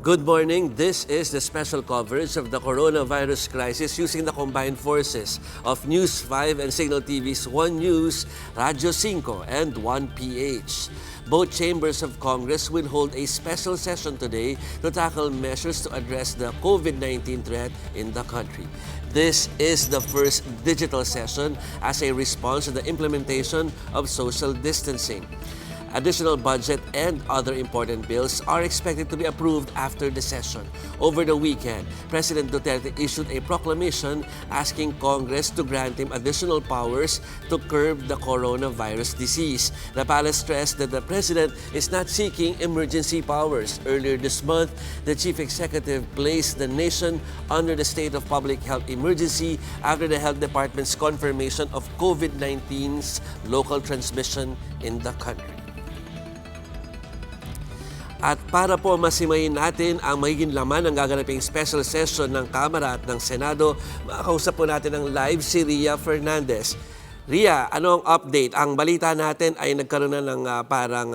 Good morning. This is the special coverage of the coronavirus crisis using the combined forces of News 5 and Signal TV's One News, Radyo 5, and 1PH. Both chambers of Congress will hold a special session today to tackle measures to address the COVID-19 threat in the country. This is the first digital session as a response to the implementation of social distancing. Additional budget and other important bills are expected to be approved after the session. Over the weekend, President Duterte issued a proclamation asking Congress to grant him additional powers to curb the coronavirus disease. The palace stressed that the President is not seeking emergency powers. Earlier this month, the Chief Executive placed the nation under the state of public health emergency after the Health Department's confirmation of COVID-19's local transmission in the country. At para po masimayin natin ang magiging laman ng gaganaping special session ng Kamara at ng Senado, makakausap po natin ng live si Ria Fernandez. Ria, ano ang update? Ang balita natin ay nagkaroon na ng parang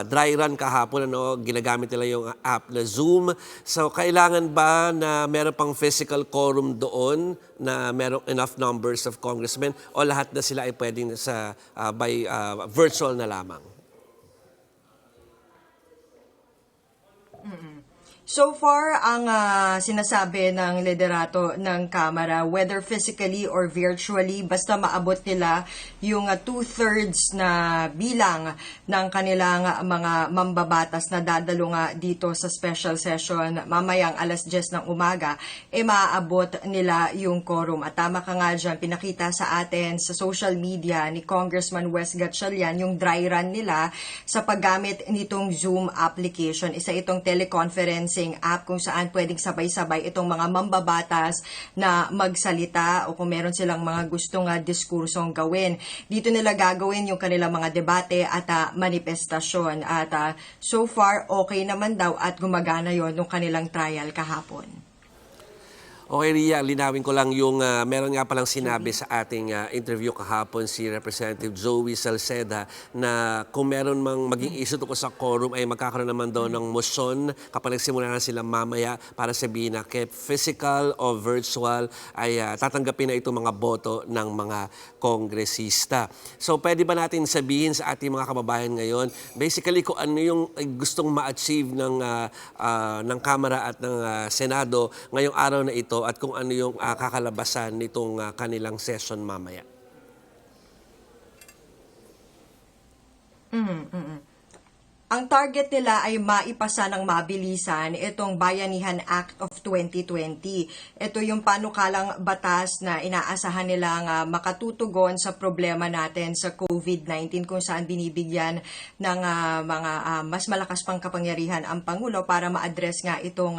dry run kahapon. Ginagamit nila yung app na Zoom. So kailangan ba na meron pang physical quorum doon na merong enough numbers of congressmen o lahat na sila ay pwedeng by virtual na lamang? So far, ang sinasabi ng liderato ng Kamara, whether physically or virtually, basta maabot nila yung 2/3 na bilang ng kanilang mga mambabatas na dadalo nga dito sa special session mamayang 10:00 ng umaga, maaabot nila yung quorum. At tama ka nga dyan, pinakita sa atin sa social media ni Congressman Wes Gatchalian yung dry run nila sa paggamit nitong Zoom application. Isa itong teleconferencing app kung saan pwedeng sabay-sabay itong mga mambabatas na magsalita o kung meron silang mga gustong diskursong gawin. Dito nila gagawin yung kanilang mga debate at manifestasyon. At so far, okay naman daw at gumagana yon nung kanilang trial kahapon. Okay, Ria, linawin ko lang yung meron nga palang sinabi sa ating interview kahapon si Representative Joey Salceda na kung meron mang maging issue tungkol sa quorum ay magkakaroon naman daw ng motion kapag nagsimula na sila mamaya para sabihin na kahit physical o virtual ay tatanggapin na itong mga boto ng mga kongresista. So pwede ba natin sabihin sa ating mga kababayan ngayon, basically kung ano yung gustong ma-achieve ng Kamara at ng Senado ngayong araw na ito at kung ano yung kakalabasan nitong kanilang session mamaya? Ang target nila ay maipasa ng mabilisan itong Bayanihan Act of 2020. Ito yung panukalang batas na inaasahan nilang makatutugon sa problema natin sa COVID-19 kung saan binibigyan ng mga mas malakas pang kapangyarihan ang Pangulo para ma-address nga itong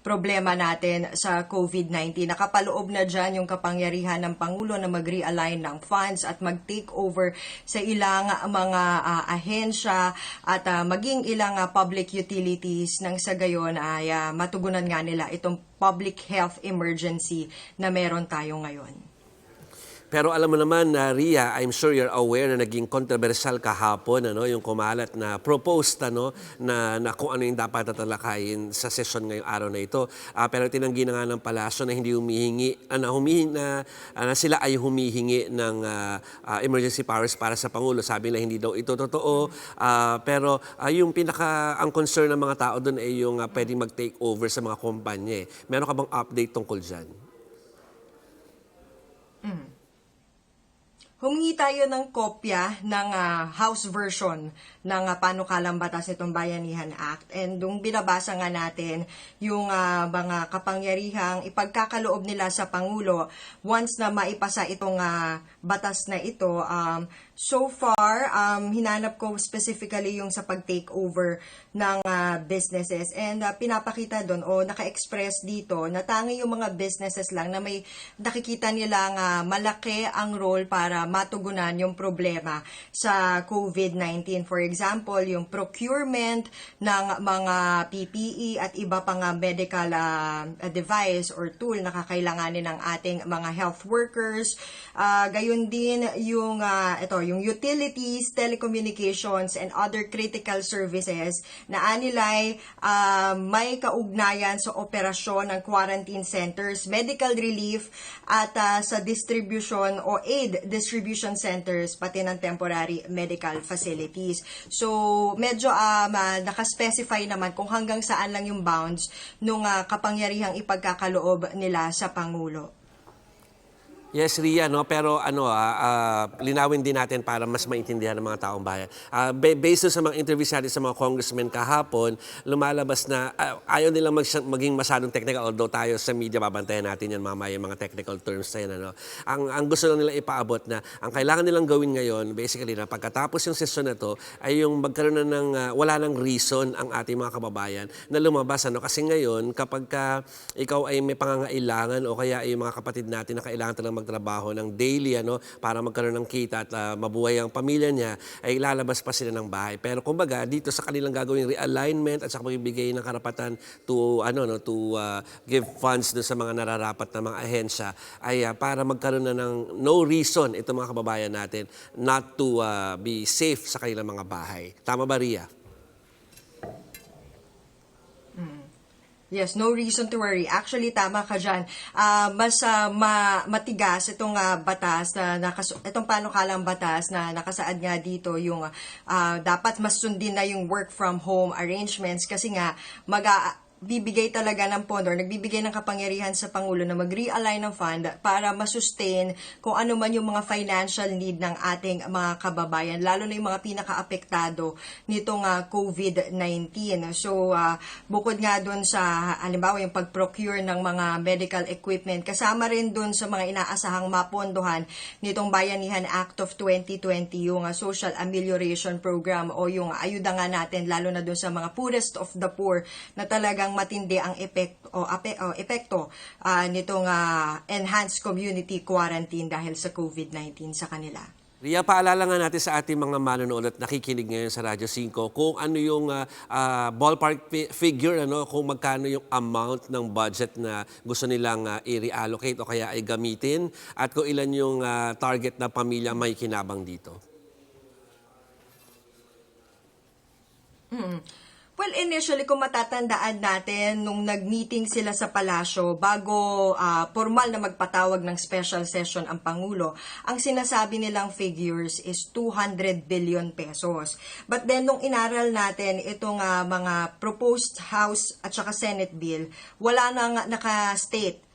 problema natin sa COVID-19. Nakapaloob na dyan yung kapangyarihan ng Pangulo na mag-realign ng funds at mag-take over sa ilang mga ahensya at maging ilang public utilities nang sa gayon ay matugunan nga nila itong public health emergency na meron tayo ngayon. Pero alam mo naman, Ria, I'm sure you're aware na naging controversial kahapon yung kumalat na proposed na kung ano yung dapat tatalakayin sa session ngayong araw na ito. Pero tinanggi na nga ng palasyo na hindi na sila ay humihingi ng emergency powers para sa Pangulo. Sabi na hindi daw ito totoo. Pero yung ang concern ng mga tao doon ay yung pwedeng mag-take over sa mga kumpanya. Meron ka bang update tungkol dyan? Humingi tayo ng kopya ng House version ng panukalang batas nitong Bayanihan Act. And nung binabasa nga natin yung mga kapangyarihang ipagkakaloob nila sa Pangulo once na maipasa itong batas na ito, so far, hinanap ko specifically yung sa pag-take over ng businesses. And pinapakita doon o naka-express dito na tangi yung mga businesses lang na may nakikita nilang malaki ang role para matugunan yung problema sa COVID-19. For example, yung procurement ng mga PPE at iba pang medical device or tool na kakailanganin ng ating mga health workers. Gayon din yung yung utilities, telecommunications, and other critical services na anilay may kaugnayan sa operasyon ng quarantine centers, medical relief, at sa distribution o aid distribution centers, pati ng temporary medical facilities. So, medyo nakaspecify naman kung hanggang saan lang yung bounds nung kapangyarihang ipagkakaloob nila sa Pangulo. Yes, Ria, no? Pero linawin din natin para mas maintindihan ng mga taong bayan. Based sa mga interviews natin sa mga congressmen kahapon, lumalabas na ayaw nilang maging masyadong technical, although tayo sa media babantayan natin yan mamaya yung mga technical terms na yan. Ano? Ang gusto lang nila ipaabot na ang kailangan nilang gawin ngayon, basically na pagkatapos yung sesyon na to, ay yung magkaroon na ng wala nang reason ang ating mga kababayan na lumabas. Ano? Kasi ngayon, kapag ikaw ay may pangangailangan o kaya ay mga kapatid natin na kailangan talagang magtrabaho ng daily para magkaroon ng kita at mabuhay ang pamilya niya, ay lalabas pa sila ng bahay. Pero kumbaga dito sa kanilang gagawing realignment at sa pagbibigay ng karapatan to give funds do sa mga nararapat na mga ahensya ay para magkaroon na ng no reason itong mga kababayan natin not to be safe sa kanilang mga bahay. Tama ba, Ria? Yes, no reason to worry. Actually, tama ka dyan. Mas matigas itong batas, itong panukalang batas na nakasaad nga dito yung dapat mas sundin na yung work from home arrangements kasi nga bibigay talaga ng pondo or nagbibigay ng kapangyarihan sa Pangulo na mag-realign ng fund para masustain kung ano man yung mga financial need ng ating mga kababayan, lalo na yung mga pinaka-apektado nitong COVID-19. So, bukod nga dun sa, halimbawa, yung pag-procure ng mga medical equipment, kasama rin dun sa mga inaasahang mapondohan nitong Bayanihan Act of 2020, yung Social Amelioration Program o yung ayuda nga natin, lalo na dun sa mga poorest of the poor na talagang matindi ang epekto nitong enhanced community quarantine dahil sa COVID-19 sa kanila. Ria, paalala nga natin sa ating mga manonood at nakikinig ngayon sa Radyo 5 kung ano yung ballpark figure, kung magkano yung amount ng budget na gusto nilang i-reallocate o kaya ay gamitin at kung ilan yung target na pamilya may kinabang dito. Well, initially, kung matatandaan natin, nung nag-meeting sila sa palasyo, bago formal na magpatawag ng special session ang Pangulo, ang sinasabi nilang figures is 200 billion pesos. But then, nung inaral natin itong mga proposed House at saka Senate bill, wala nang naka-state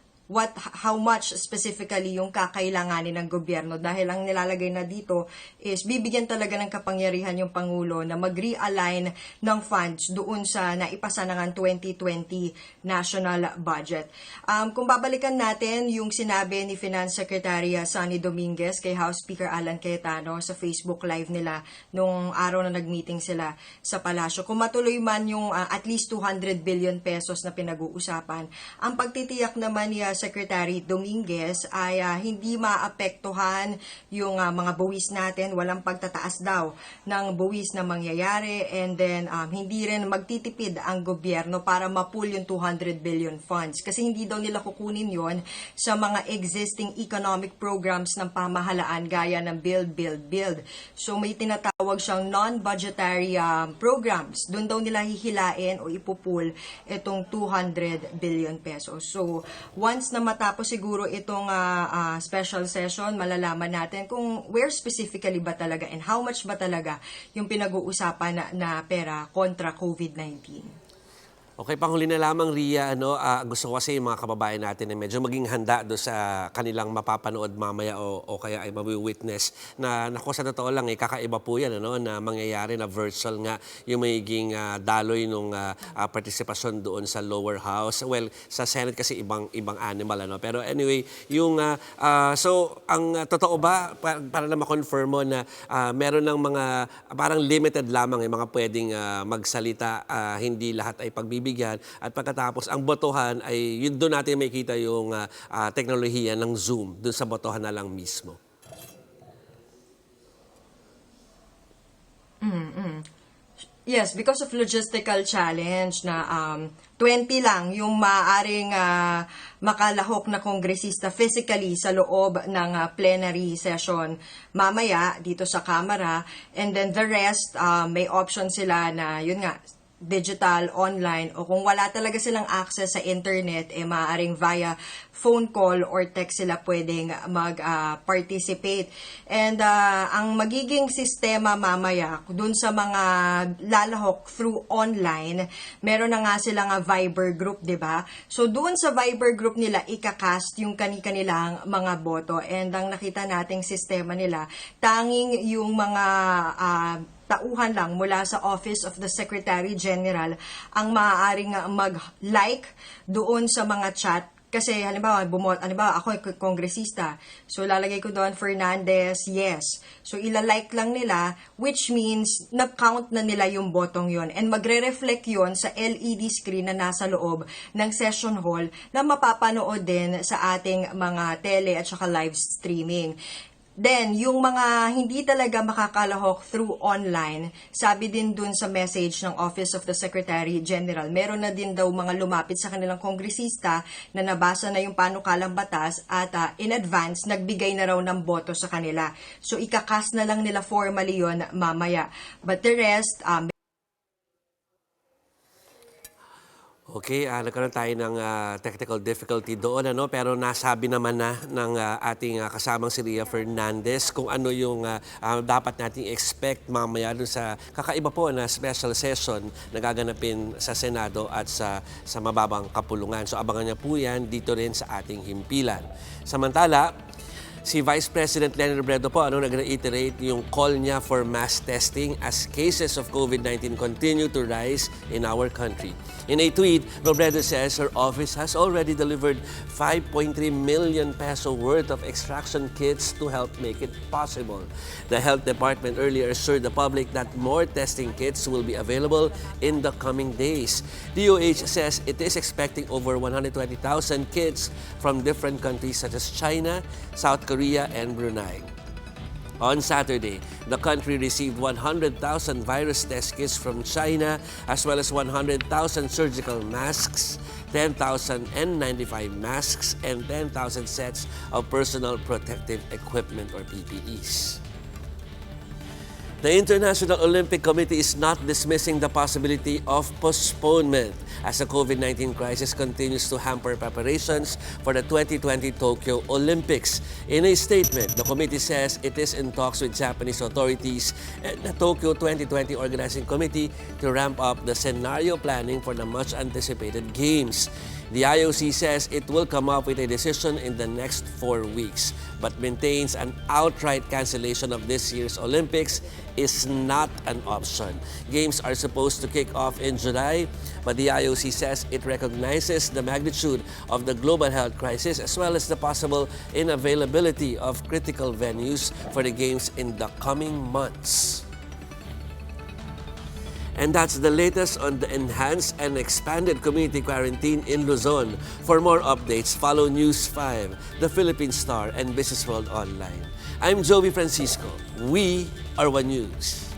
how much specifically yung kakailanganin ng gobyerno dahil ang nilalagay na dito is bibigyan talaga ng kapangyarihan yung Pangulo na mag-realign ng funds doon sa naipasa na ng 2020 national budget. Kung babalikan natin yung sinabi ni Finance Secretary Sonny Dominguez kay House Speaker Alan Cayetano sa Facebook Live nila nung araw na nag-meeting sila sa palasyo, kung matuloy man yung at least 200 billion pesos na pinag-uusapan, ang pagtitiyak naman ni Secretary Dominguez ay hindi maapektuhan yung mga buwis natin, walang pagtataas daw ng buwis na mangyayari, and then hindi rin magtitipid ang gobyerno para ma-pool yung 200 billion funds kasi hindi daw nila kukunin yon sa mga existing economic programs ng pamahalaan gaya ng Build. So may tinatawag siyang non-budgetary programs, doon daw nila hihilain o ipupool itong 200 billion pesos. So once na matapos siguro itong special session, malalaman natin kung where specifically ba talaga and how much ba talaga yung pinag-uusapan na pera kontra COVID-19. Okay, panghuli na lamang, Ria, gusto ko kasi yung mga kababayan natin na medyo maging handa do sa kanilang mapapanood mamaya o kaya ay mawi-witness na naku, sa totoo lang, kakaiba po yan, na mangyayari na virtual nga yung magiging daloy nung partisipasyon doon sa lower house. Well, sa Senate kasi ibang animal, pero anyway, yung so ang totoo ba para na ma-confirm mo na meron ng mga parang limited lamang yung mga pwedeng magsalita, hindi lahat ay pagbibigyan, at pagkatapos ang botohan ay yun doon natin makita yung teknolohiya ng Zoom doon sa botohan na lang mismo. Yes, because of logistical challenge na 20 lang yung maaaring makalahok na kongresista physically sa loob ng plenary session mamaya dito sa Kamara, and then the rest may option sila na yun nga digital, online, o kung wala talaga silang access sa internet, maaaring via phone call or text sila pwedeng mag-participate. And ang magiging sistema mamaya, dun sa mga lalahok through online, meron na nga silang Viber group, di ba? So, dun sa Viber group nila, ikakast yung kanilang mga boto. And ang nakita nating sistema nila, tanging yung mga tauhan lang mula sa Office of the Secretary General ang maaaring mag-like doon sa mga chat. Kasi halimbawa, ako kongresista. So lalagay ko doon Fernandez, yes. So ilalike lang nila, which means na-count na nila yung botong yon, and magre-reflect yon sa LED screen na nasa loob ng session hall na mapapanood din sa ating mga tele at saka live streaming. Then, yung mga hindi talaga makakalahok through online, sabi din dun sa message ng Office of the Secretary General, meron na din daw mga lumapit sa kanilang kongresista na nabasa na yung panukalang batas at in advance, nagbigay na raw ng boto sa kanila. So, ikakas na lang nila formally yon mamaya. But the rest, Okay, nagkaroon tayo ng technical difficulty doon, pero nasabi naman na ng ating kasamang si Ria Fernandez kung ano yung dapat nating expect mamaya dun sa kakaiba po na special session na gaganapin sa Senado at sa mababang kapulungan. So abangan niya po yan dito rin sa ating himpilan. Samantala, si Vice President Robredo po nag-reiterate yung call niya for mass testing as cases of COVID-19 continue to rise in our country. In a tweet, Robredo says her office has already delivered 5.3 million peso worth of extraction kits to help make it possible. The Health Department earlier assured the public that more testing kits will be available in the coming days. DOH says it is expecting over 120,000 kits from different countries such as China, South Korea, and Brunei. On Saturday, the country received 100,000 virus test kits from China, as well as 100,000 surgical masks, 10,000 N95 masks, and 10,000 sets of personal protective equipment or PPEs. The International Olympic Committee is not dismissing the possibility of postponement as the COVID-19 crisis continues to hamper preparations for the 2020 Tokyo Olympics. In a statement, the committee says it is in talks with Japanese authorities and the Tokyo 2020 Organizing Committee to ramp up the scenario planning for the much-anticipated Games. The IOC says it will come up with a decision in the next 4 weeks, but maintains an outright cancellation of this year's Olympics is not an option. Games are supposed to kick off in July, but the IOC says it recognizes the magnitude of the global health crisis as well as the possible unavailability of critical venues for the Games in the coming months. And that's the latest on the enhanced and expanded community quarantine in Luzon. For more updates, follow News 5, The Philippine Star, and Business World Online. I'm Joey Francisco. We are One News.